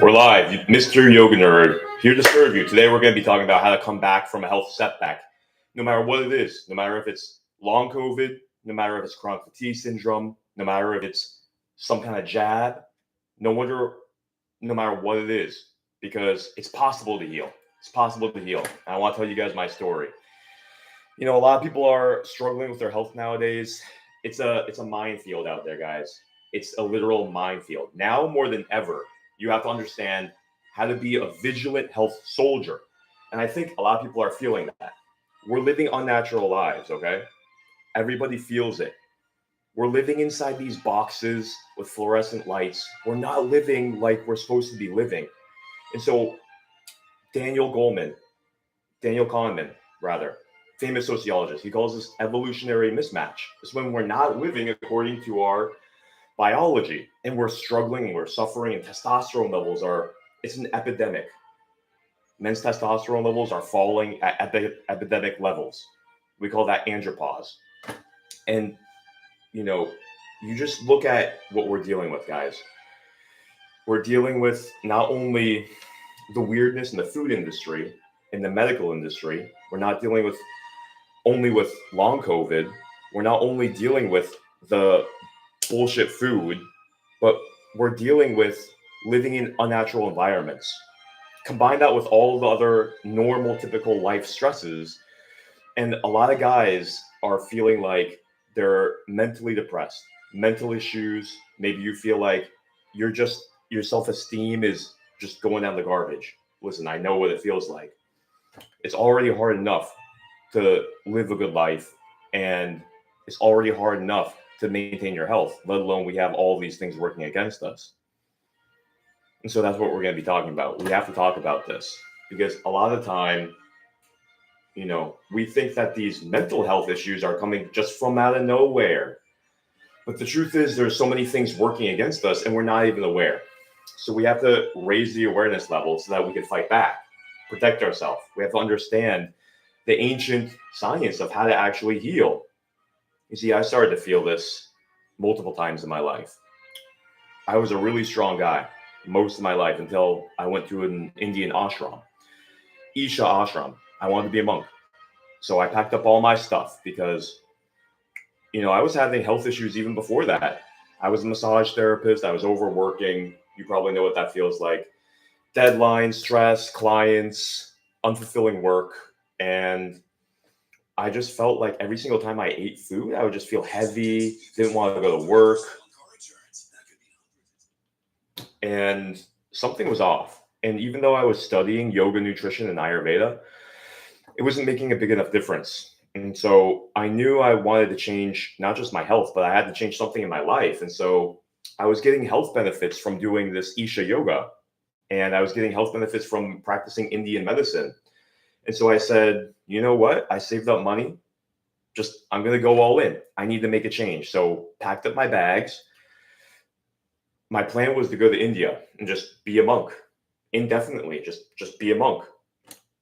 We're live, Mr. Yoga Nerd, here to serve you. Today we're going to be talking about how to come back from a health setback, no matter what it is, no matter if it's long COVID, no matter if it's chronic fatigue syndrome, no matter if it's some kind of jab, no matter what it is, because it's possible to heal. It's possible to heal. And I want to tell you guys my story. A lot of people are struggling with their health nowadays. It's a minefield out there, guys. It's a literal minefield. Now more than ever, you have to understand how to be a vigilant health soldier. And I think a lot of people are feeling that. We're living unnatural lives, okay? Everybody feels it. We're living inside these boxes with fluorescent lights. We're not living like we're supposed to be living. And so Daniel Kahneman, famous sociologist, he calls this evolutionary mismatch. It's when we're not living according to our biology and we're struggling and we're suffering, and testosterone levels it's an epidemic. Men's testosterone levels are falling at epidemic levels. We call that andropause. And you just look at what we're dealing with, guys. We're dealing with not only the weirdness in the food industry, in the medical industry. We're not dealing with only with long COVID. We're not only dealing with the bullshit food, but we're dealing with living in unnatural environments. Combine that with all the other normal, typical life stresses, and a lot of guys are feeling like they're mentally depressed, mental issues. Maybe you feel like your self-esteem is just going down the garbage. Listen, I know what it feels like. It's already hard enough to live a good life, and it's already hard enough to maintain your health, let alone we have all these things working against us. And so that's what we're going to be talking about. We have to talk about this because a lot of the time, we think that these mental health issues are coming just from out of nowhere. But the truth is there's so many things working against us and we're not even aware. So we have to raise the awareness level so that we can fight back, protect ourselves. We have to understand the ancient science of how to actually heal. You see, I started to feel this multiple times in my life. I was a really strong guy most of my life until I went to an Indian ashram, Isha ashram. I wanted to be a monk. So I packed up all my stuff because, I was having health issues even before that. I was a massage therapist. I was overworking. You probably know what that feels like. Deadlines, stress, clients, unfulfilling work. And I just felt like every single time I ate food, I would just feel heavy, didn't want to go to work. And something was off. And even though I was studying yoga, nutrition, and Ayurveda, it wasn't making a big enough difference. And so I knew I wanted to change not just my health, but I had to change something in my life. And so I was getting health benefits from doing this Isha yoga. And I was getting health benefits from practicing Indian medicine. And so I said, you know what? I saved up money. I'm going to go all in. I need to make a change. So packed up my bags. My plan was to go to India and just be a monk indefinitely, just be a monk.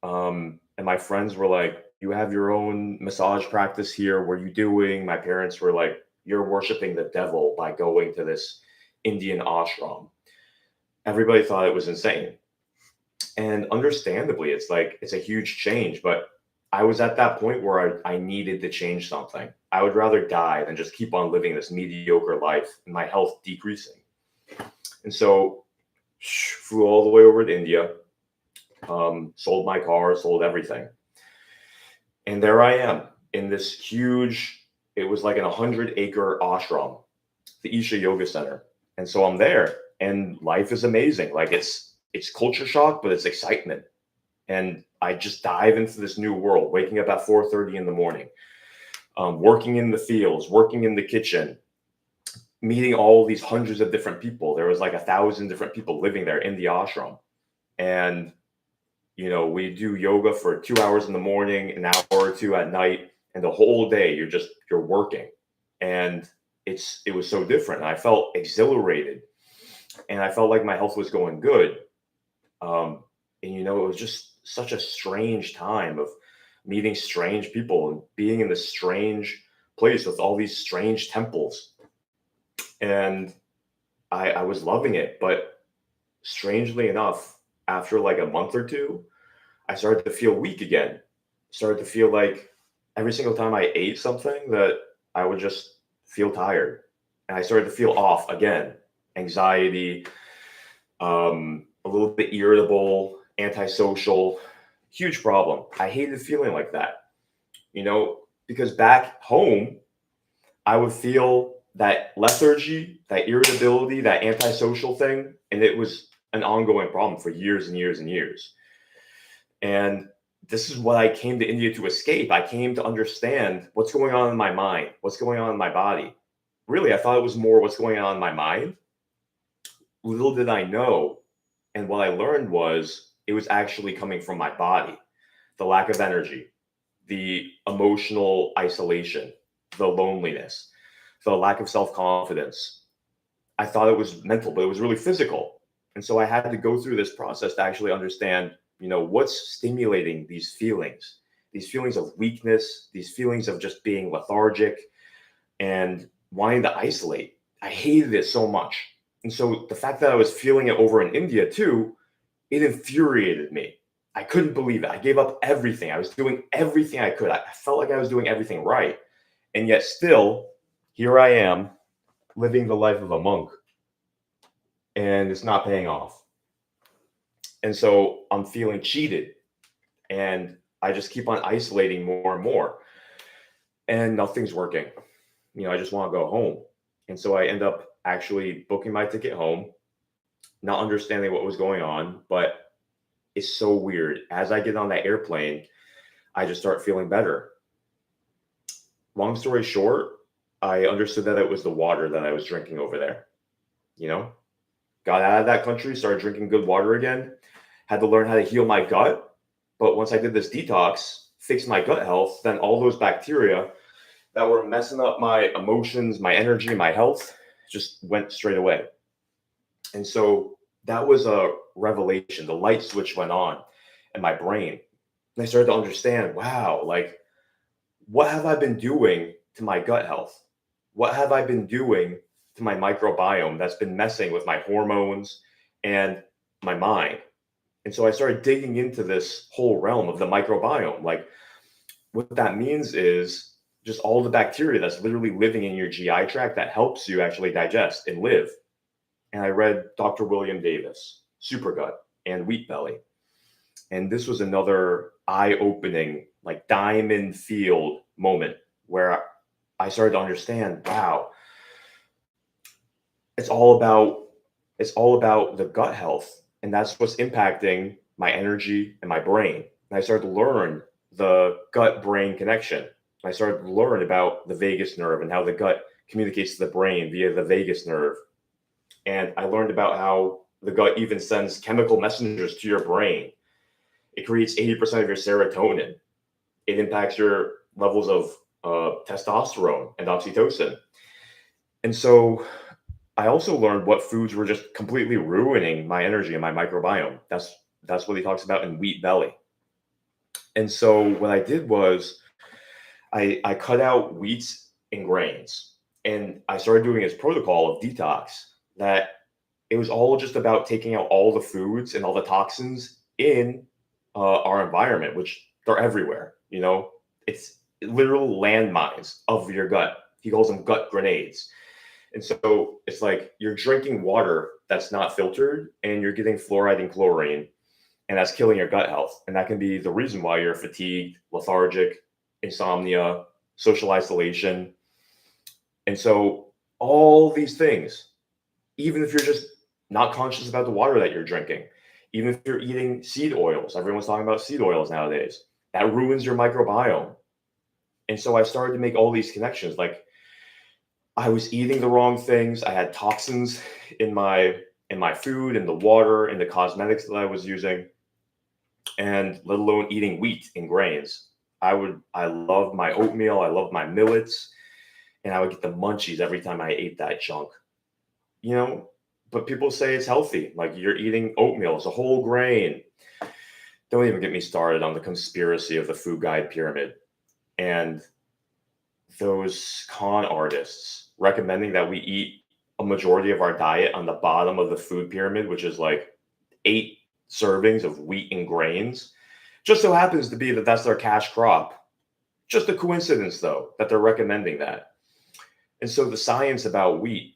And my friends were like, you have your own massage practice here. What are you doing? My parents were like, you're worshiping the devil by going to this Indian ashram. Everybody thought it was insane. And understandably, it's a huge change, but I was at that point where I needed to change something. I would rather die than just keep on living this mediocre life and my health decreasing. And so flew all the way over to India, sold my car, sold everything. And there I am in this huge, it was like an 100-acre ashram, the Isha Yoga Center. And so I'm there and life is amazing. Like it's culture shock, but it's excitement. And I just dive into this new world, waking up at 4:30 in the morning, working in the fields, working in the kitchen, meeting all these hundreds of different people. There was like 1,000 different people living there in the ashram. And, we do yoga for 2 hours in the morning, an hour or two at night, and the whole day you're working. And it was so different. I felt exhilarated and I felt like my health was going good. And, it was just such a strange time of meeting strange people and being in this strange place with all these strange temples. And I was loving it, but strangely enough, after like a month or two, I started to feel weak again. Started to feel like every single time I ate something that I would just feel tired. And I started to feel off again. Anxiety, a little bit irritable, antisocial, huge problem. I hated feeling like that, because back home, I would feel that lethargy, that irritability, that antisocial thing, and it was an ongoing problem for years and years and years. And this is what I came to India to escape. I came to understand what's going on in my mind, what's going on in my body. Really, I thought it was more what's going on in my mind. Little did I know, and what I learned was it was actually coming from my body. The lack of energy, the emotional isolation, the loneliness, the lack of self-confidence. I thought it was mental, but it was really physical. And so I had to go through this process to actually understand, what's stimulating these feelings of weakness, these feelings of just being lethargic and wanting to isolate. I hated it so much. And so the fact that I was feeling it over in India too, it infuriated me. I couldn't believe it. I gave up everything. I was doing everything I could. I felt like I was doing everything right. And yet still, here I am living the life of a monk, and it's not paying off. And so I'm feeling cheated, and I just keep on isolating more and more, and nothing's working. I just want to go home. And so I end up actually booking my ticket home, not understanding what was going on, but it's so weird. As I get on that airplane, I just start feeling better. Long story short, I understood that it was the water that I was drinking over there. Got out of that country, started drinking good water again, had to learn how to heal my gut. But once I did this detox, fixed my gut health, then all those bacteria that were messing up my emotions, my energy, my health just went straight away. And so that was a revelation. The light switch went on in my brain. And I started to understand, wow, like, what have I been doing to my gut health? What have I been doing to my microbiome that's been messing with my hormones and my mind? And so I started digging into this whole realm of the microbiome. Like, what that means is just all the bacteria that's literally living in your GI tract that helps you actually digest and live. And I read Dr. William Davis, Supergut, and Wheat Belly. And this was another eye-opening, like diamond field moment where I started to understand, wow, it's all about the gut health. And that's what's impacting my energy and my brain. And I started to learn the gut-brain connection. I started to learn about the vagus nerve and how the gut communicates to the brain via the vagus nerve. And I learned about how the gut even sends chemical messengers to your brain. It creates 80% of your serotonin. It impacts your levels of testosterone and oxytocin. And so I also learned what foods were just completely ruining my energy and my microbiome. That's what he talks about in Wheat Belly. And so what I did was I cut out wheats and grains, and I started doing his protocol of detox that it was all just about taking out all the foods and all the toxins in our environment, which they're everywhere. It's literal landmines of your gut. He calls them gut grenades. And so it's like you're drinking water that's not filtered and you're getting fluoride and chlorine, and that's killing your gut health. And that can be the reason why you're fatigued, lethargic, insomnia, social isolation. And so all these things, even if you're just not conscious about the water that you're drinking, even if you're eating seed oils, everyone's talking about seed oils nowadays, that ruins your microbiome. And so I started to make all these connections. Like, I was eating the wrong things. I had toxins in my food, in the water, in the cosmetics that I was using, and let alone eating wheat and grains. I loved my oatmeal. I loved my millets, and I would get the munchies every time I ate that junk. But people say it's healthy. Like, you're eating oatmeal. It's a whole grain. Don't even get me started on the conspiracy of the food guide pyramid and those con artists recommending that we eat a majority of our diet on the bottom of the food pyramid, which is like 8 servings of wheat and grains. Just so happens to be that that's their cash crop. Just a coincidence, though, that they're recommending that. And so the science about wheat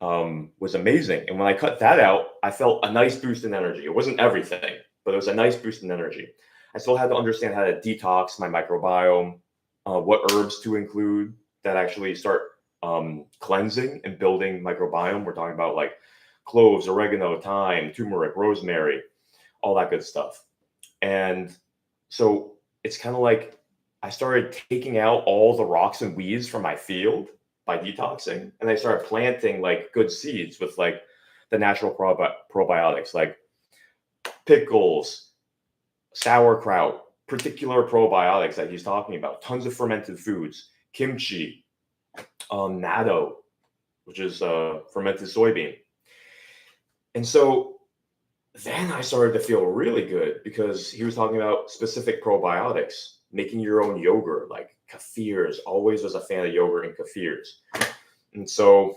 was amazing. And when I cut that out, I felt a nice boost in energy. It wasn't everything, but it was a nice boost in energy. I still had to understand how to detox my microbiome, what herbs to include that actually start cleansing and building microbiome. We're talking about like cloves, oregano, thyme, turmeric, rosemary, all that good stuff. And so it's kind of like I started taking out all the rocks and weeds from my field by detoxing, and I started planting like good seeds with like the natural probiotics, like pickles, sauerkraut, particular probiotics that he's talking about, tons of fermented foods, kimchi, natto, which is fermented soybean. And so then I started to feel really good because he was talking about specific probiotics, making your own yogurt, like kefirs. Always was a fan of yogurt and kefirs. And so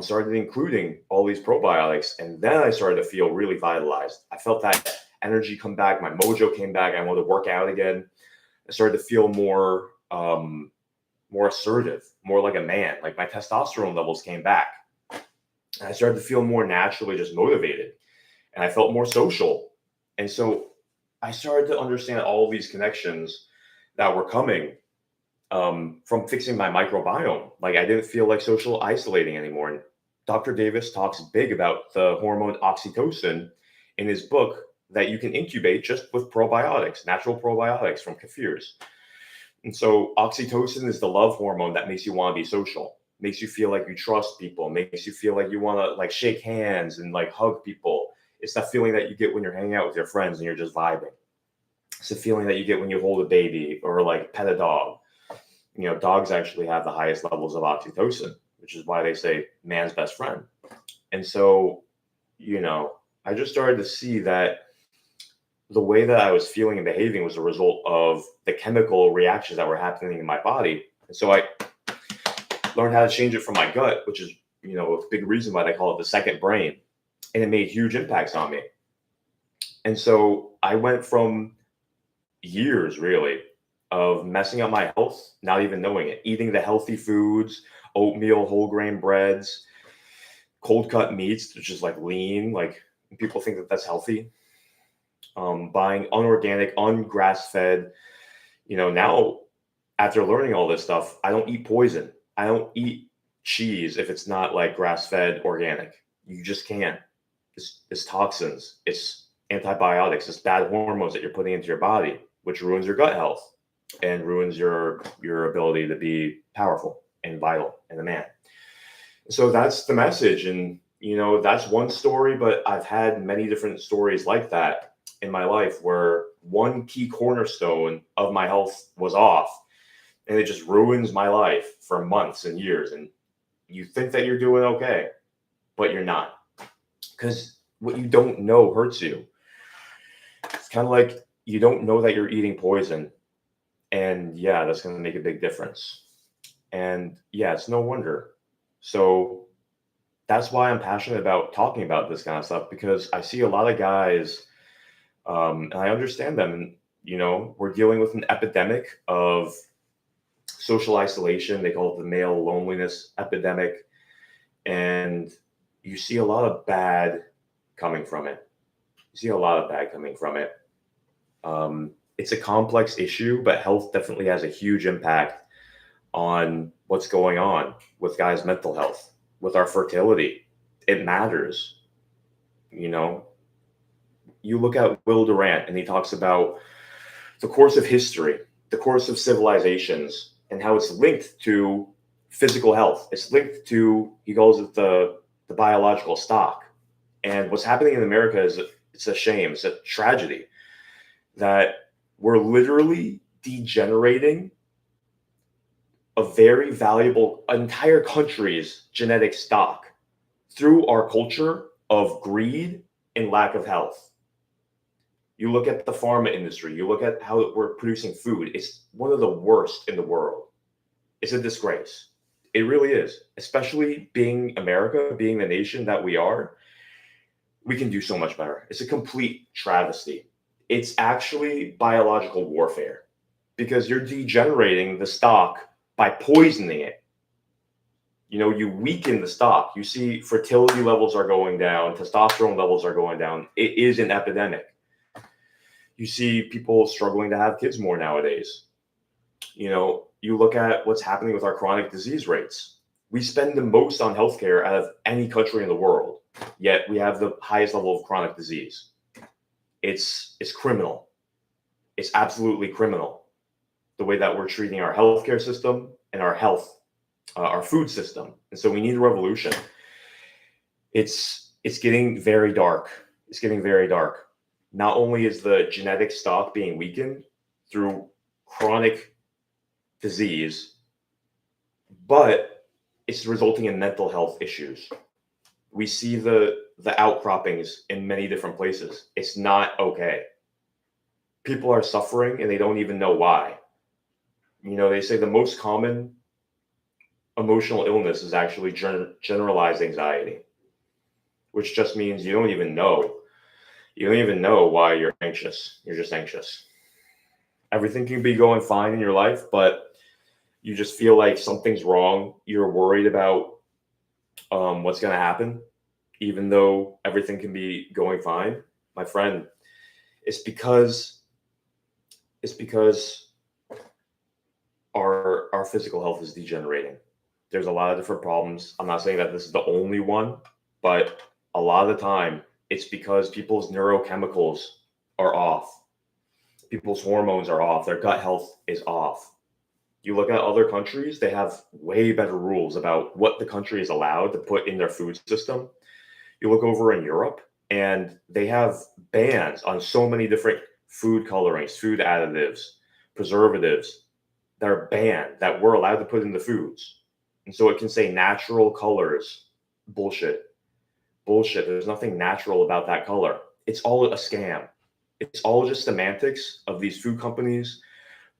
started including all these probiotics. And then I started to feel really vitalized. I felt that energy come back. My mojo came back. I wanted to work out again. I started to feel more assertive, more like a man. Like my testosterone levels came back. And I started to feel more naturally just motivated. And I felt more social. And so I started to understand all of these connections that were coming from fixing my microbiome. Like I didn't feel like social isolating anymore. And Dr. Davis talks big about the hormone oxytocin in his book that you can incubate just with probiotics, natural probiotics from kefirs. And so oxytocin is the love hormone that makes you want to be social, makes you feel like you trust people, makes you feel like you want to like shake hands and like hug people. It's that feeling that you get when you're hanging out with your friends and you're just vibing. It's the feeling that you get when you hold a baby or like pet a dog. You know, dogs actually have the highest levels of oxytocin, which is why they say man's best friend. And so, you know, I just started to see that the way that I was feeling and behaving was a result of the chemical reactions that were happening in my body. And so I learned how to change it from my gut, which is, you know, a big reason why they call it the second brain. And it made huge impacts on me. And so I went from years really of messing up my health, not even knowing it, eating the healthy foods, oatmeal, whole grain breads, cold cut meats, which is like lean, like people think that that's healthy. Buying unorganic, ungrass fed, you know, now after learning all this stuff, I don't eat poison. I don't eat cheese if it's not like grass fed organic. You just can't. It's toxins, it's antibiotics, it's bad hormones that you're putting into your body, which ruins your gut health and ruins your ability to be powerful and vital and a man. So that's the message. And, you know, that's one story, but I've had many different stories like that in my life where one key cornerstone of my health was off and it just ruins my life for months and years. And you think that you're doing okay, but you're not. Because what you don't know hurts you. It's kind of like you don't know that you're eating poison. And yeah, that's going to make a big difference. And yeah, it's no wonder. So that's why I'm passionate about talking about this kind of stuff, because I see a lot of guys, and I understand them. And, you know, we're dealing with an epidemic of social isolation. They call it the male loneliness epidemic. And you see a lot of bad coming from it. It's a complex issue, but health definitely has a huge impact on what's going on with guys' mental health, with our fertility. It matters. You know, you look at Will Durant and he talks about the course of history, the course of civilizations, and how it's linked to physical health. It's linked to, he calls it the biological stock. And what's happening in America is it's a shame. It's a tragedy that we're literally degenerating a very valuable entire country's genetic stock through our culture of greed and lack of health. You look at the pharma industry, you look at how we're producing food. It's one of the worst in the world. It's a disgrace. It really is, especially being America, being the nation that we are. we can do so much better. It's a complete travesty. It's actually biological warfare because you're degenerating the stock by poisoning it. You weaken the stock. You see fertility levels are going down, testosterone levels are going down. It is an epidemic. You see people struggling to have kids more nowadays. You look at what's happening with our chronic disease rates. We spend the most on healthcare out of any country in the world, yet we have the highest level of chronic disease. It's criminal. It's absolutely criminal, the way that we're treating our healthcare system and our health, our food system. And so we need a revolution. It's getting very dark. It's getting very dark. Not only is the genetic stock being weakened through chronic disease, but it's resulting in mental health issues. We see the outcroppings in many different places. It's not okay. People are suffering and they don't even know why. They say the most common emotional illness is actually generalized anxiety, which just means you don't even know. You don't even know why you're anxious. You're just anxious. Everything can be going fine in your life, but you just feel like something's wrong. You're worried about what's going to happen, even though everything can be going fine. My friend, it's because our physical health is degenerating. There's a lot of different problems. I'm not saying that this is the only one, but a lot of the time it's because people's neurochemicals are off. People's hormones are off. Their gut health is off. You look at other countries, they have way better rules about what the country is allowed to put in their food system. You look over in Europe and they have bans on so many different food colorings, food additives, preservatives that are banned that we're allowed to put in the foods. And so it can say natural colors. Bullshit. There's nothing natural about that color. It's all a scam. It's all just semantics of these food companies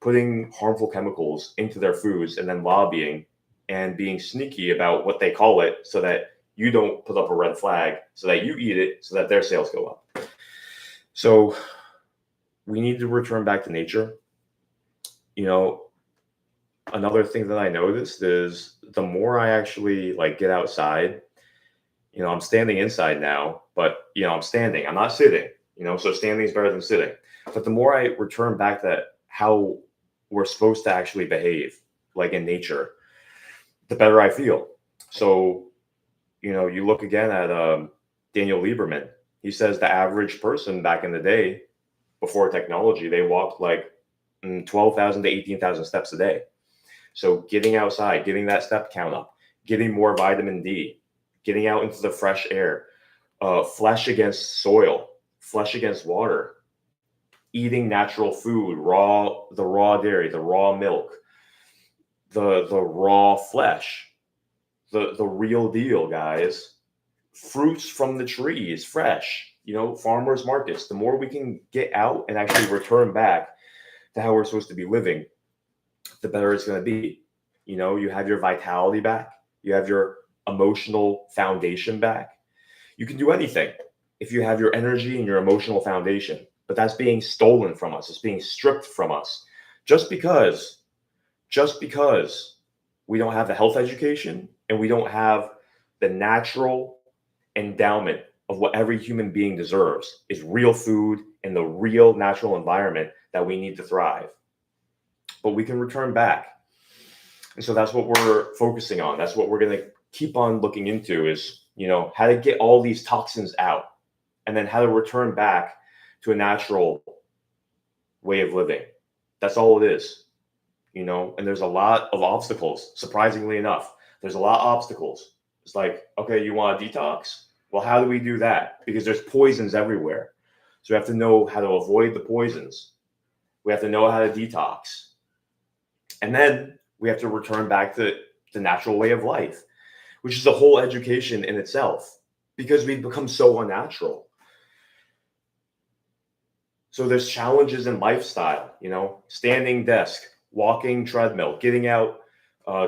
putting harmful chemicals into their foods and then lobbying and being sneaky about what they call it so that you don't put up a red flag, so that you eat it, so that their sales go up. So we need to return back to nature. Another thing that I noticed is the more I actually get outside, I'm standing inside now, but I'm standing, I'm not sitting, so standing is better than sitting. But the more I return back to how we're supposed to actually behave, like in nature, the better I feel. So, you look again at Daniel Lieberman. He says the average person back in the day, before technology, they walked 12,000 to 18,000 steps a day. So getting outside, getting that step count up, getting more vitamin D, getting out into the fresh air, flesh against soil, flesh against water, eating natural food, the raw dairy, the raw milk, the raw flesh, the real deal, guys. Fruits from the trees, fresh, farmers markets. The more we can get out and actually return back to how we're supposed to be living, the better it's going to be. You have your vitality back. You have your emotional foundation back. You can do anything if you have your energy and your emotional foundation, but that's being stolen from us. It's being stripped from us just because we don't have the health education and we don't have the natural endowment of what every human being deserves, is real food and the real natural environment that we need to thrive. But we can return back. And so that's what we're focusing on. That's what we're going to keep on looking into is, how to get all these toxins out and then how to return back to a natural way of living. That's all it is, and there's a lot of obstacles. Surprisingly enough, there's a lot of obstacles. It's like, okay, you want a detox? Well, how do we do that? Because there's poisons everywhere. So we have to know how to avoid the poisons. We have to know how to detox. And then we have to return back to the natural way of life, which is a whole education in itself because we've become so unnatural. So there's challenges in lifestyle, standing desk, walking treadmill, getting out,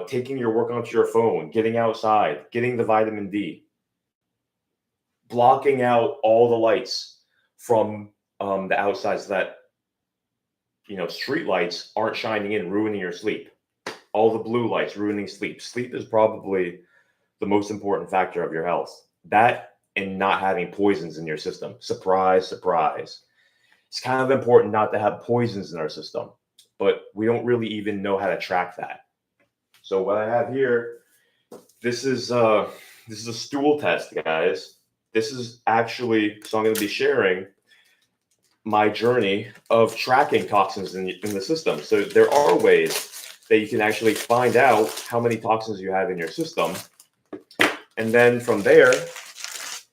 taking your work onto your phone, getting outside, getting the vitamin D. blocking out all the lights from the outside so that, street lights aren't shining in, ruining your sleep. All the blue lights ruining sleep. Sleep is probably the most important factor of your health. That and not having poisons in your system. Surprise, surprise. It's kind of important not to have poisons in our system, but we don't really even know how to track that. So what I have here, this is a stool test, guys. This is actually, so I'm going to be sharing my journey of tracking toxins in the system. So there are ways that you can actually find out how many toxins you have in your system. And then from there,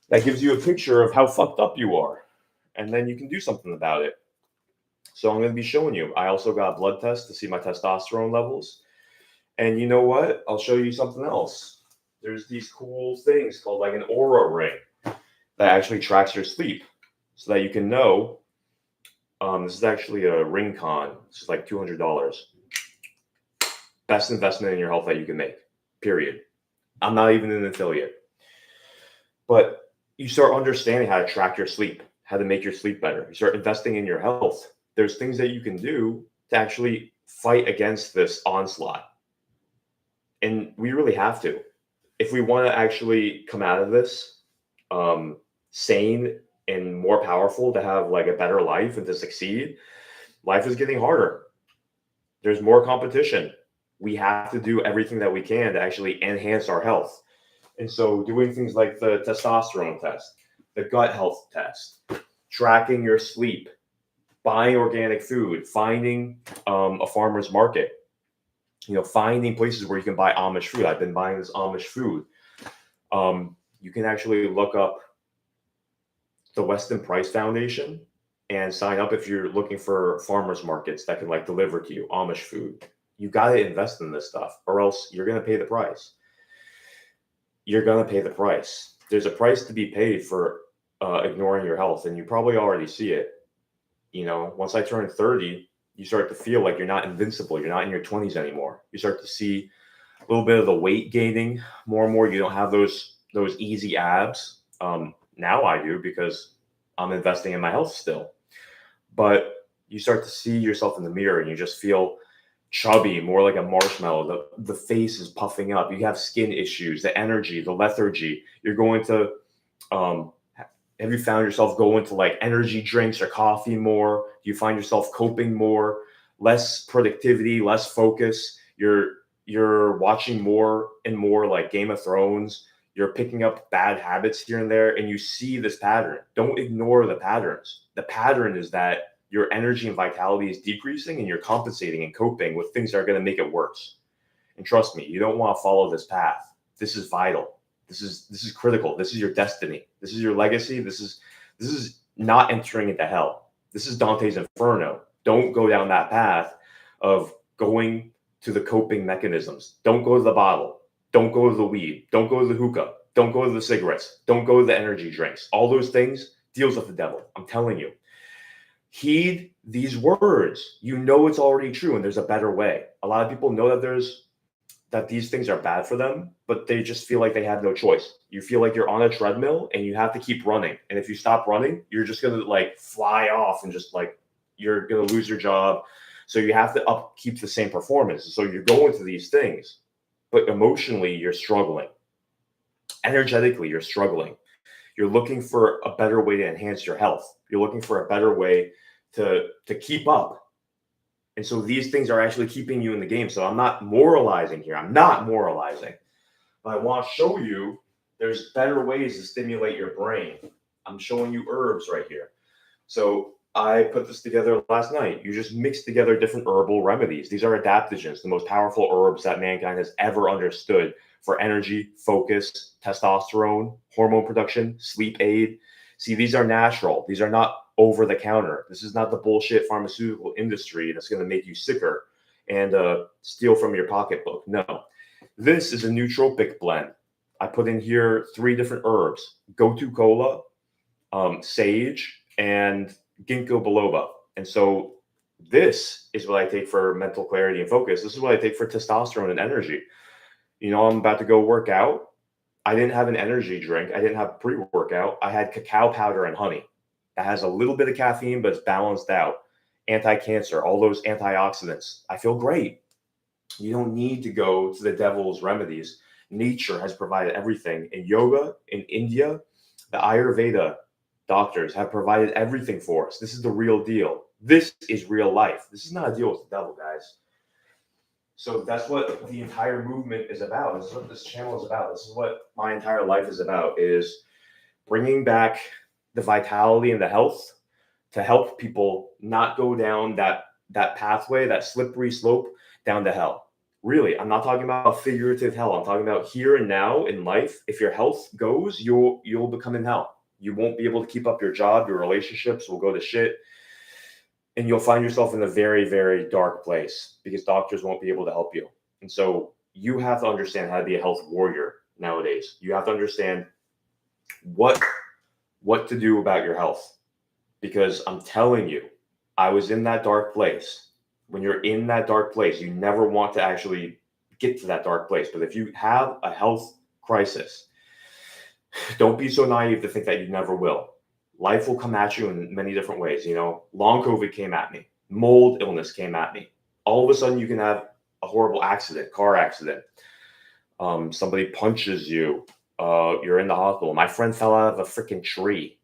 that gives you a picture of how fucked up you are. And then you can do something about it. So I'm going to be showing you. I also got a blood test to see my testosterone levels. And you know what? I'll show you something else. There's these cool things called like an aura ring that actually tracks your sleep so that you can know. This is actually a ring con. This is like $200. Best investment in your health that you can make, period. I'm not even an affiliate. But you start understanding how to track your sleep, how to make your sleep better. You start investing in your health. There's things that you can do to actually fight against this onslaught. And we really have to. If we want to actually come out of this sane and more powerful, to have like a better life and to succeed, life is getting harder. There's more competition. We have to do everything that we can to actually enhance our health. And so doing things like the testosterone test, the gut health test, tracking your sleep, buying organic food, finding a farmer's market, finding places where you can buy Amish food. I've been buying this Amish food. You can actually look up the Weston Price Foundation and sign up if you're looking for farmers markets that can like deliver to you Amish food. You got to invest in this stuff or else you're going to pay the price. You're going to pay the price. There's a price to be paid for ignoring your health, and you probably already see it. Once I turned 30, you start to feel like you're not invincible. You're not in your 20s anymore. You start to see a little bit of the weight gaining more and more. You don't have those easy abs. Now I do because I'm investing in my health still. But you start to see yourself in the mirror and you just feel chubby, more like a marshmallow. The face is puffing up. You have skin issues, the energy, the lethargy. You're going to, have you found yourself going to like energy drinks or coffee more? Do you find yourself coping more, less productivity, less focus? You're watching more and more like Game of Thrones. You're picking up bad habits here and there, and you see this pattern. Don't ignore the patterns. The pattern is that your energy and vitality is decreasing and you're compensating and coping with things that are going to make it worse. And trust me, you don't want to follow this path. This is vital. This is critical. This is your destiny. This is your legacy. This is not entering into hell. This is Dante's Inferno. Don't go down that path of going to the coping mechanisms. Don't go to the bottle. Don't go to the weed. Don't go to the hookah. Don't go to the cigarettes. Don't go to the energy drinks. All those things deals with the devil. I'm telling you. Heed these words. You know it's already true and there's a better way. A lot of people know that these things are bad for them, but they just feel like they have no choice. You feel like you're on a treadmill and you have to keep running. And if you stop running, you're just going to like fly off and just like you're going to lose your job. So you have to keep the same performance. So you're going to these things, but emotionally you're struggling. Energetically, you're struggling. You're looking for a better way to enhance your health. You're looking for a better way to keep up. And so these things are actually keeping you in the game. So I'm not moralizing here. I'm not moralizing. But I want to show you there's better ways to stimulate your brain. I'm showing you herbs right here. So I put this together last night. You just mix together different herbal remedies. These are adaptogens, the most powerful herbs that mankind has ever understood for energy, focus, testosterone, hormone production, sleep aid. See, these are natural. These are not over the counter. This is not the bullshit pharmaceutical industry that's going to make you sicker and steal from your pocketbook. No, this is a nootropic blend. I put in here 3 different herbs: gotu kola, sage, and ginkgo biloba. And so this is what I take for mental clarity and focus. This is what I take for testosterone and energy. I'm about to go work out. I didn't have an energy drink. I didn't have pre-workout. I had cacao powder and honey. That has a little bit of caffeine, but it's balanced out. Anti-cancer, all those antioxidants. I feel great. You don't need to go to the devil's remedies. Nature has provided everything. In yoga, in India, the Ayurveda doctors have provided everything for us. This is the real deal. This is real life. This is not a deal with the devil, guys. So that's what the entire movement is about. This is what this channel is about. This is what my entire life is about, is bringing back the vitality and the health to help people not go down that pathway, that slippery slope down to hell. Really, I'm not talking about figurative hell. I'm talking about here and now in life. If your health goes, you'll become in hell. You won't be able to keep up your job. Your relationships will go to shit. And you'll find yourself in a very, very dark place because doctors won't be able to help you. And so you have to understand how to be a health warrior nowadays. You have to understand what to do about your health. Because I'm telling you, I was in that dark place. When you're in that dark place, you never want to actually get to that dark place. But if you have a health crisis, don't be so naive to think that you never will. Life will come at you in many different ways. Long COVID came at me. Mold illness came at me. All of a sudden, you can have a horrible accident, car accident. Somebody punches you. You're in the hospital. My friend fell out of a freaking tree.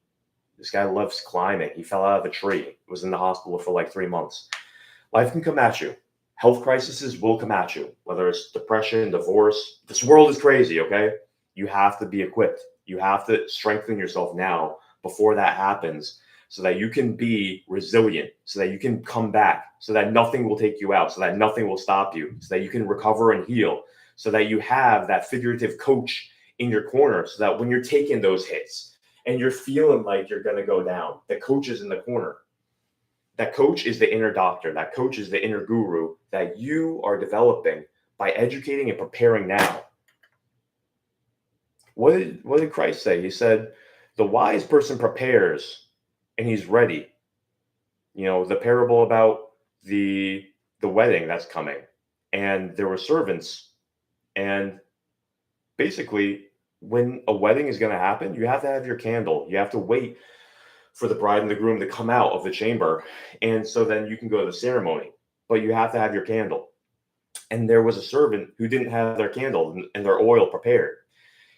This guy loves climbing. He fell out of a tree. Was in the hospital for like 3 months. Life can come at you. Health crises will come at you, whether it's depression, divorce. This world is crazy, okay? You have to be equipped. You have to strengthen yourself now before that happens so that you can be resilient, so that you can come back, so that nothing will take you out, so that nothing will stop you, so that you can recover and heal, so that you have that figurative coach in your corner, so that when you're taking those hits and you're feeling like you're going to go down, the coach is in the corner. That coach is the inner doctor. That coach is the inner guru that you are developing by educating and preparing now. What did Christ say? He said, the wise person prepares and he's ready. The parable about the wedding that's coming, and there were servants, and basically when a wedding is going to happen, you have to have your candle. You have to wait for the bride and the groom to come out of the chamber, and so then you can go to the ceremony, but you have to have your candle. And there was a servant who didn't have their candle and their oil prepared.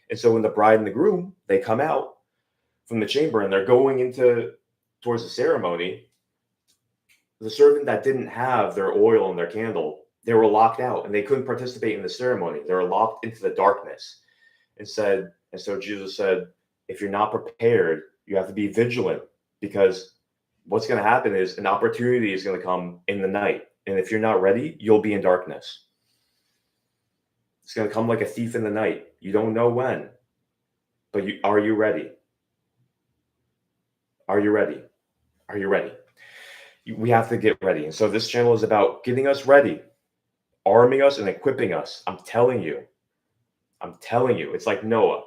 And so when the bride and the groom, they come out from the chamber and they're going towards the ceremony, the servant that didn't have their oil and their candle, they were locked out and they couldn't participate in the ceremony. They were locked into the darkness. And so Jesus said, if you're not prepared, you have to be vigilant, because what's going to happen is an opportunity is going to come in the night. And if you're not ready, you'll be in darkness. It's going to come like a thief in the night. You don't know when, but are you ready? Are you ready? Are you ready? We have to get ready. And so this channel is about getting us ready, arming us and equipping us. I'm telling you, it's like Noah.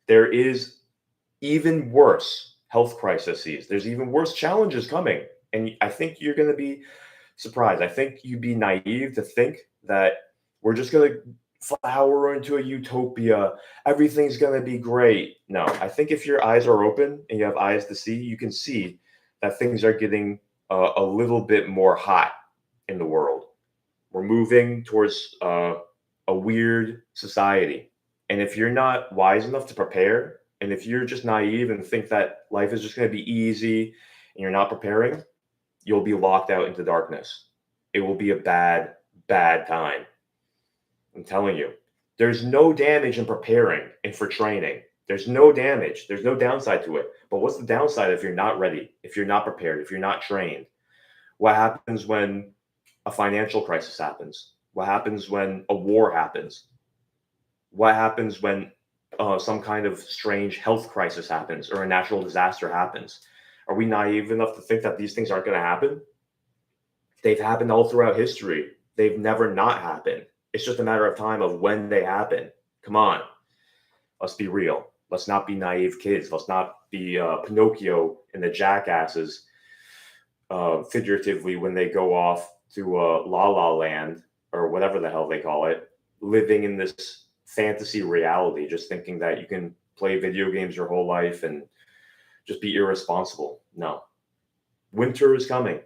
There is even worse health crises. There's even worse challenges coming. And I think you're going to be surprised. I think you'd be naive to think that we're just going to flower into a utopia. Everything's going to be great. No, I think if your eyes are open and you have eyes to see, you can see that things are getting a little bit more hot in the world. We're moving towards a weird society. And if you're not wise enough to prepare, and if you're just naive and think that life is just going to be easy and you're not preparing, you'll be locked out into darkness. It will be a bad, bad time. I'm telling you, there's no damage in preparing and for training. There's no damage. There's no downside to it. But what's the downside if you're not ready, if you're not prepared, if you're not trained? What happens when a financial crisis happens? What happens when a war happens? What happens when some kind of strange health crisis happens or a natural disaster happens? Are we naive enough to think that these things aren't going to happen? They've happened all throughout history. They've never not happened. It's just a matter of time of when they happen. Come on. Let's be real. Let's not be naive kids. Let's not be Pinocchio and the jackasses figuratively when they go off to La La Land or whatever the hell they call it, living in this fantasy reality, just thinking that you can play video games your whole life and just be irresponsible. No. Winter is coming.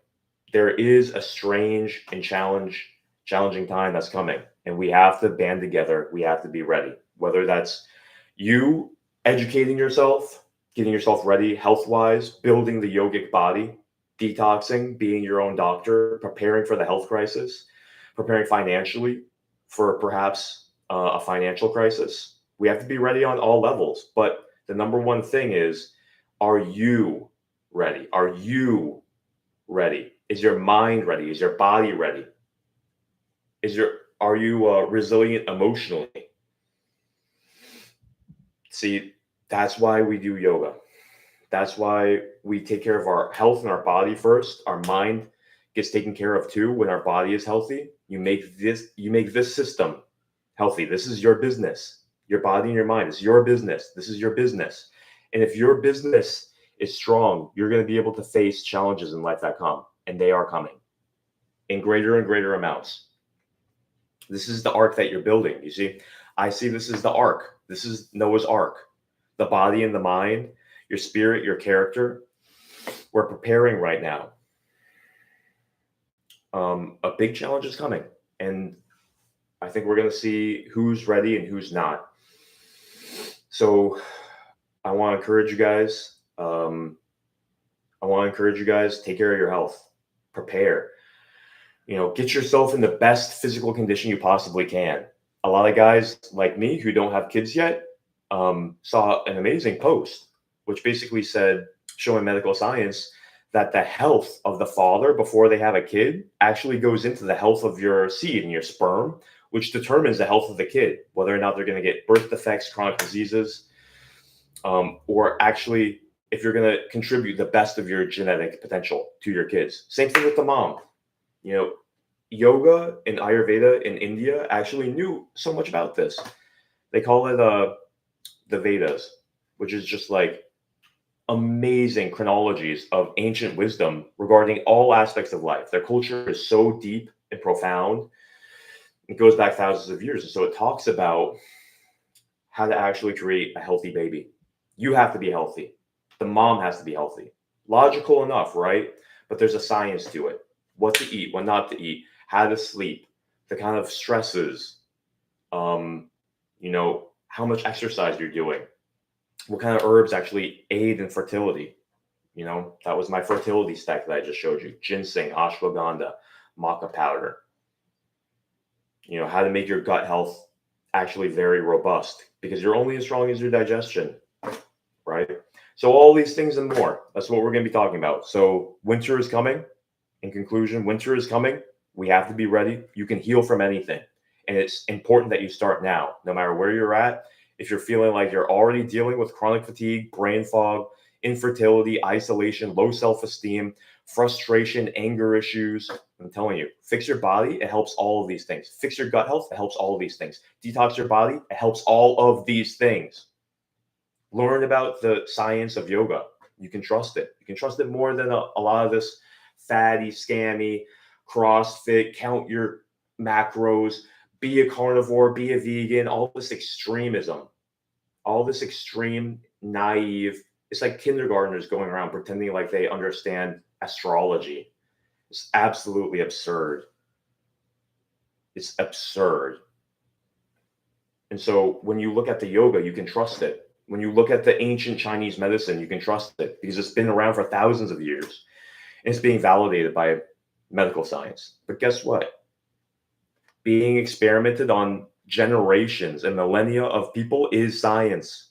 There is a strange and challenging time that's coming, and we have to band together. We have to be ready. Whether that's you educating yourself, getting yourself ready health-wise, building the yogic body, detoxing, being your own doctor, preparing for the health crisis, preparing financially for perhaps a financial crisis. We have to be ready on all levels. But the number one thing is, are you ready? Are you ready? Is your mind ready? Is your body ready? Are you resilient emotionally? See, that's why we do yoga. That's why we take care of our health and our body first. Our mind gets taken care of too when our body is healthy. You make this system healthy. This is your business. Your body and your mind is your business. This is your business. And if your business is strong, you're going to be able to face challenges in life that come, and they are coming in greater and greater amounts. This is the ark that you're building. You see, I see this as the ark. This is Noah's ark. The body and the mind, your spirit, your character. We're preparing right now. A big challenge is coming, and I think we're going to see who's ready and who's not. So I want to encourage you guys. Take care of your health. Prepare. Get yourself in the best physical condition you possibly can. A lot of guys like me who don't have kids yet saw an amazing post, which basically said, showing medical science, that the health of the father before they have a kid actually goes into the health of your seed and your sperm, which determines the health of the kid, whether or not they're going to get birth defects, chronic diseases, or actually if you're going to contribute the best of your genetic potential to your kids. Same thing with the mom. Yoga and Ayurveda in India actually knew so much about this. They call it the Vedas, which is just like amazing chronologies of ancient wisdom regarding all aspects of life. Their culture is so deep and profound. It goes back thousands of years. And so it talks about how to actually create a healthy baby. You have to be healthy. The mom has to be healthy. Logical enough, right? But there's a science to it. What to eat, what not to eat, how to sleep, the kind of stresses, how much exercise you're doing, what kind of herbs actually aid in fertility. That was my fertility stack that I just showed you. Ginseng, ashwagandha, maca powder. How to make your gut health actually very robust, because you're only as strong as your digestion, right? So all these things and more, that's what we're going to be talking about. So winter is coming. In conclusion, winter is coming. We have to be ready. You can heal from anything. And it's important that you start now, no matter where you're at. If you're feeling like you're already dealing with chronic fatigue, brain fog, infertility, isolation, low self-esteem, frustration, anger issues, I'm telling you, fix your body. It helps all of these things. Fix your gut health. It helps all of these things. Detox your body. It helps all of these things. Learn about the science of yoga. You can trust it. You can trust it more than a lot of this fatty, scammy, CrossFit, count your macros, be a carnivore, be a vegan, all this extremism, all this extreme, naive, it's like kindergartners going around pretending like they understand astrology. It's absolutely absurd. It's absurd. And so when you look at the yoga, you can trust it. When you look at the ancient Chinese medicine, you can trust it because it's been around for thousands of years. And it's being validated by medical science. But guess what? Being experimented on generations and millennia of people is science.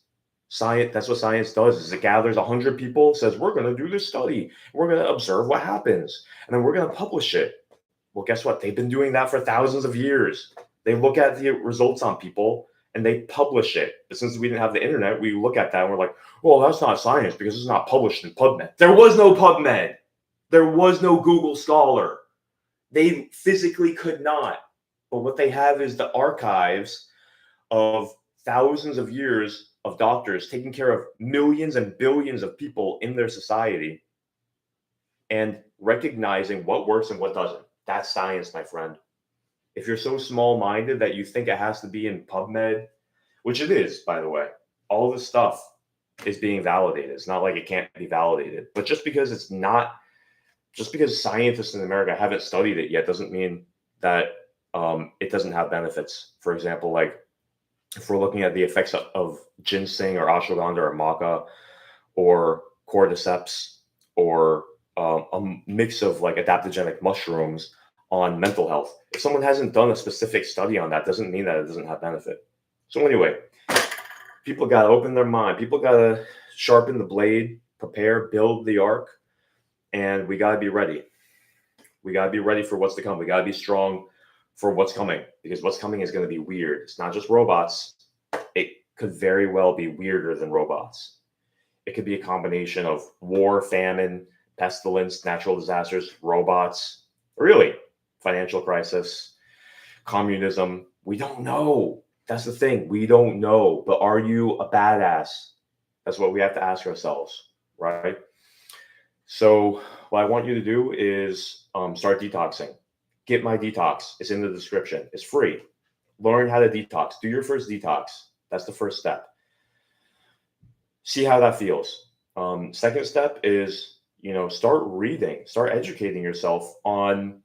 Science, that's what science does, is it gathers 100 people, says, we're going to do this study. We're going to observe what happens. And then we're going to publish it. Well, guess what? They've been doing that for thousands of years. They look at the results on people and they publish it. But since we didn't have the internet, we look at that and we're like, well, that's not science because it's not published in PubMed. There was no PubMed. There was no Google Scholar. They physically could not. But what they have is the archives of thousands of years of doctors taking care of millions and billions of people in their society and recognizing what works and what doesn't. That's science, my friend. If you're so small-minded that you think it has to be in PubMed which it is, by the way. All this stuff is being validated. It's not like it can't be validated. But just because scientists in America haven't studied it yet doesn't mean that it doesn't have benefits. For example, like if we're looking at the effects of ginseng or ashwagandha or maca or cordyceps or a mix of like adaptogenic mushrooms on mental health. If someone hasn't done a specific study on that, doesn't mean that it doesn't have benefit. So anyway, people got to open their mind. People got to sharpen the blade, prepare, build the ark, and we got to be ready. We got to be ready for what's to come. We got to be strong for what's coming, because what's coming is going to be weird. It's not just robots. It could very well be weirder than robots. It could be a combination of war, famine, pestilence, natural disasters, robots, really financial crisis, communism. We don't know. That's the thing. We don't know. But are you a badass? That's what we have to ask ourselves, right? So what I want you to do is start detoxing. Get my detox. It's in the description. It's free. Learn how to detox. Do your first detox. That's the first step. See how that feels. Second step is, start reading, start educating yourself on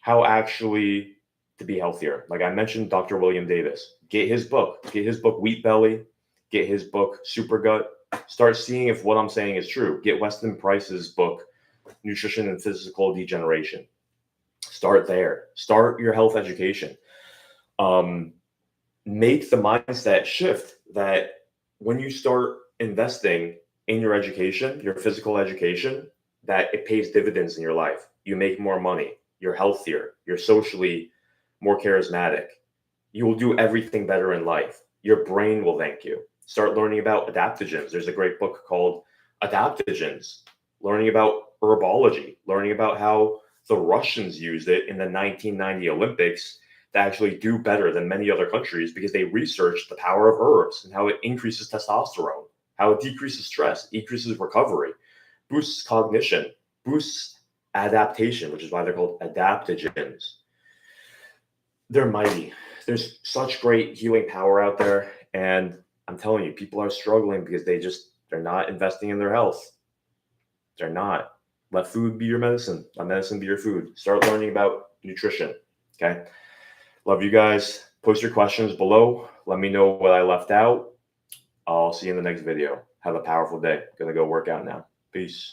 how actually to be healthier. Like I mentioned, Dr. William Davis. Get his book. Get his book, Wheat Belly. Get his book, Super Gut. Start seeing if what I'm saying is true. Get Weston Price's book, Nutrition and Physical Degeneration. Start there. Start your health education. Make the mindset shift that when you start investing in your education, your physical education, that it pays dividends in your life. You make more money. You're healthier. You're socially more charismatic. You will do everything better in life. Your brain will thank you. Start learning about adaptogens. There's a great book called Adaptogens. Learning about herbology. Learning about how the Russians used it in the 1990 Olympics to actually do better than many other countries because they researched the power of herbs and how it increases testosterone, how it decreases stress, increases recovery, boosts cognition, boosts adaptation, which is why they're called adaptogens. They're mighty. There's such great healing power out there. And I'm telling you, people are struggling because they're not investing in their health. They're not. Let food be your medicine. Let medicine be your food. Start learning about nutrition. Okay. Love you guys. Post your questions below. Let me know what I left out. I'll see you in the next video. Have a powerful day. Gonna go work out now. Peace.